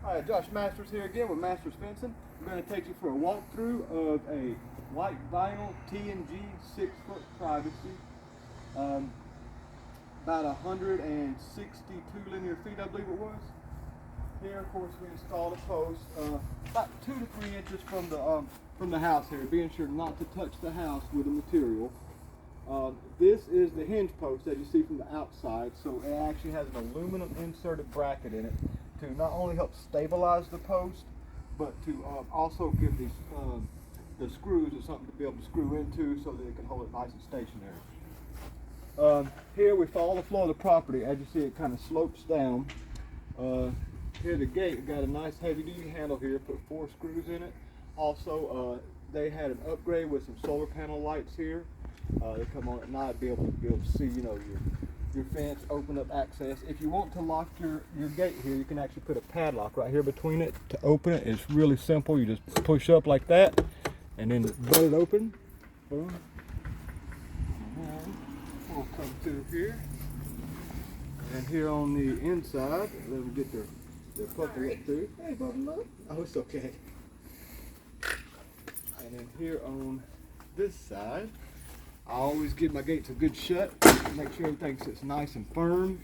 Hi, Josh Masters here again with Masters Fencing. I'm going to take you for a walkthrough of a white vinyl T&G 6-foot privacy. About 162 linear feet, I believe it was. Here, of course, we installed a post about 2 to 3 inches from the house here, being sure not to touch the house with the material. This is the hinge post that you see from the outside, so it actually has an aluminum inserted bracket in it to not only help stabilize the post, but to also give these the screws or something to be able to screw into so that it can hold it nice and stationary. Here we follow the floor of the property. As you see, it kind of slopes down. Here the gate, we've got a nice heavy duty handle here, put 4 screws in it. Also, they had an upgrade with some solar panel lights here. They come on at night, be able to see, you know, your fence, open up access. If you want to lock your gate here, you can actually put a padlock right here between it to open it. It's really simple. You just push up like that, and then butt it open. Boom. And we'll come through here, and here on the inside, let them get their puppy up through. Hey, Bubba, look. Oh, it's okay. And then here on this side, I always give my gates a good shut, make sure everything sits nice and firm.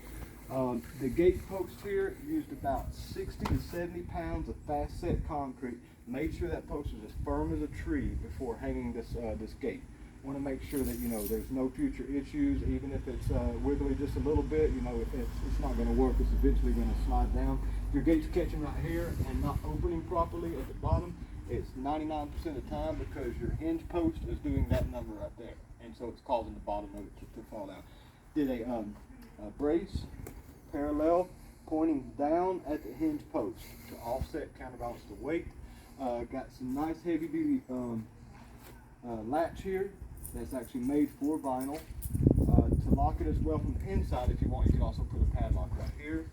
The gate post here used about 60 to 70 pounds of fast set concrete. Made sure that post is as firm as a tree before hanging this gate. Want to make sure that, you know, there's no future issues, even if it's wiggly just a little bit. You know, if it's not going to work, it's eventually going to slide down. If your gate's catching right here and not opening properly at the bottom, it's 99% of the time because your hinge post is doing that number right there. And so it's causing the bottom of it to fall down. Did a brace parallel pointing down at the hinge post to offset, counterbalance the weight. Got some nice heavy duty latch here that's actually made for vinyl. To lock it as well from the inside, if you want, you can also put a padlock right here.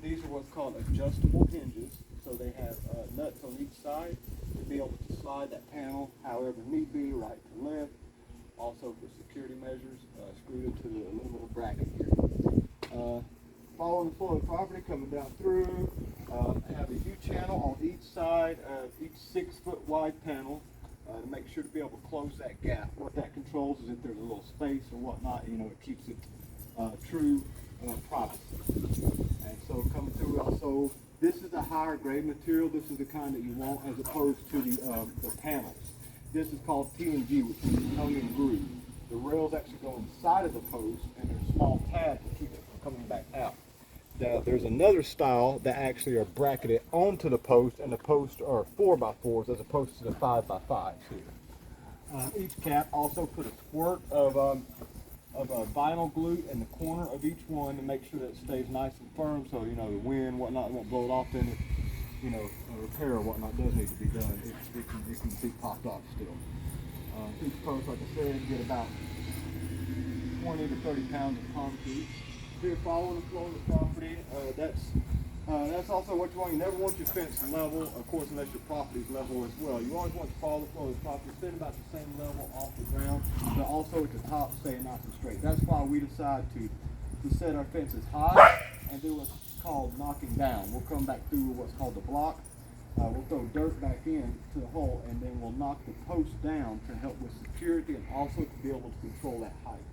These are what's called adjustable hinges, so they have nuts on each side to be able to slide that panel however need be, right to left. Also for security measures, screwed into the aluminum bracket here. Following the floor of the property, coming down through, have a U-channel on each side of each 6-foot wide panel to make sure to be able to close that gap. What that controls is if there's a little space or whatnot, you know, it keeps it true privacy. And so coming through also, this is a higher grade material. This is the kind that you want as opposed to the panels. This is called T&G, which means tongue and groove. The rails actually go inside of the post, and there's small tabs to keep it from coming back out. Now, there's another style that actually are bracketed onto the post, and the posts are 4x4s as opposed to the 5x5s here. Each cap also put a squirt of vinyl glue in the corner of each one to make sure that it stays nice and firm, so, you know, the wind, whatnot, won't blow it off. Then, you know, a repair or whatnot does need to be done. It can be popped off still. Each post, like I said, get about 20 to 30 pounds of concrete. Here, following the floor of the property, that's also what you want. You never want your fence level, of course, unless your property's level as well. You always want to follow the floor of the property, staying about the same level off the ground, but also at the top staying nice and straight. That's why we decide to set our fences high and do what's called knocking down. We'll come back through with what's called the block. We'll throw dirt back in to the hole, and then we'll knock the post down to help with security and also to be able to control that height.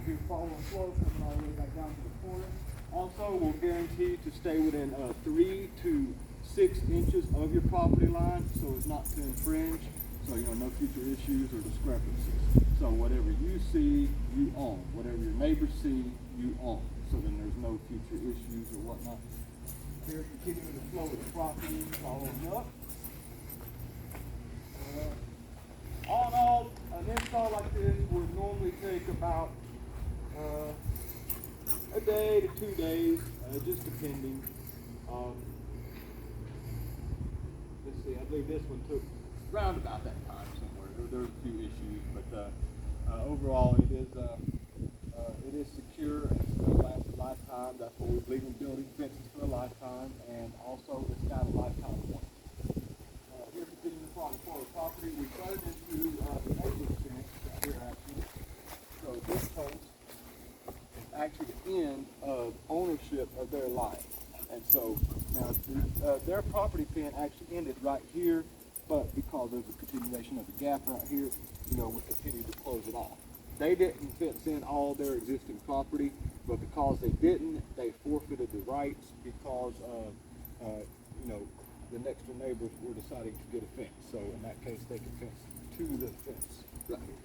Here, following the flow, coming all the way back down to the corner. Also, we'll guarantee to stay within 3 to 6 inches of your property line, so as not to infringe. So, you know, no future issues or discrepancies. So whatever you see, you own. Whatever your neighbors see, you own. So then there's no future issues or whatnot. Here, continuing the flow of the property, following up. All in all, an install like this would normally take about a day to 2 days, just depending. Let's see, I believe this one took round about that time somewhere. There were a few issues, but overall it is secure and it's going to last a lifetime. That's what we believe in, building fences for a lifetime, and also it's got a lifetime warranty. Here, continuing the floor of the property, we started into the neighbor's fence right here actually. So this post is actually the end of ownership of their life. And so Now, their property fence actually ended right here, but because there's a continuation of the gap right here, you know, we continued to close it off. They didn't fence in all their existing property, but because they didn't, they forfeited the rights because, you know, the next door neighbors were deciding to get a fence. So in that case, they can fence to the fence right here.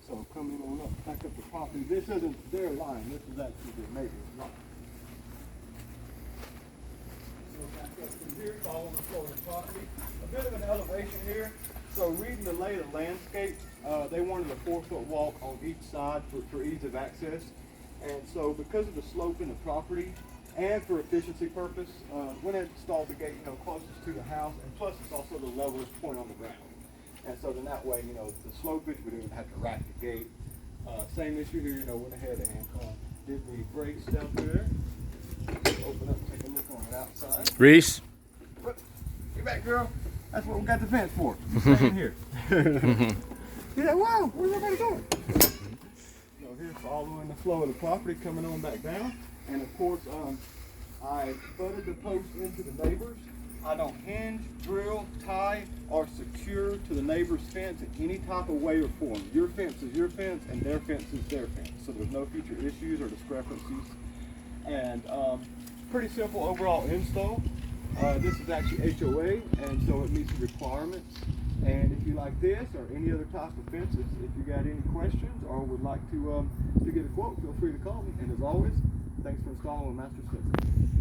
So coming on up, back up the property. This isn't their line. This is actually their neighbor's line. So back up through here, following the flow of the property. A bit of an elevation here. So reading the lay of the landscape, they wanted a 4-foot walk on each side for ease of access. And so because of the slope in the property and for efficiency purpose, went ahead and installed the gate, you know, closest to the house, and plus it's also the levelest point on the ground. And so then that way, you know, the slopage, we didn't have to rack the gate. Same issue here, you know, went ahead and did the brakes down through there. Open up and take a look on the outside. Reese? Get back, girl. That's what we got the fence for. Staying here. You're like, wow, where's everybody going? So here's following the flow of the property, coming on back down. And of course, I butted the post into the neighbors. I don't hinge, drill, tie, or secure to the neighbor's fence in any type of way or form. Your fence is your fence, and their fence is their fence. So there's no future issues or discrepancies. And pretty simple overall install. This is actually HOA, and so it meets the requirements. And if you like this or any other type of fences, if you got any questions or would like to get a quote, feel free to call me. And as always, thanks for installing with Master Smith.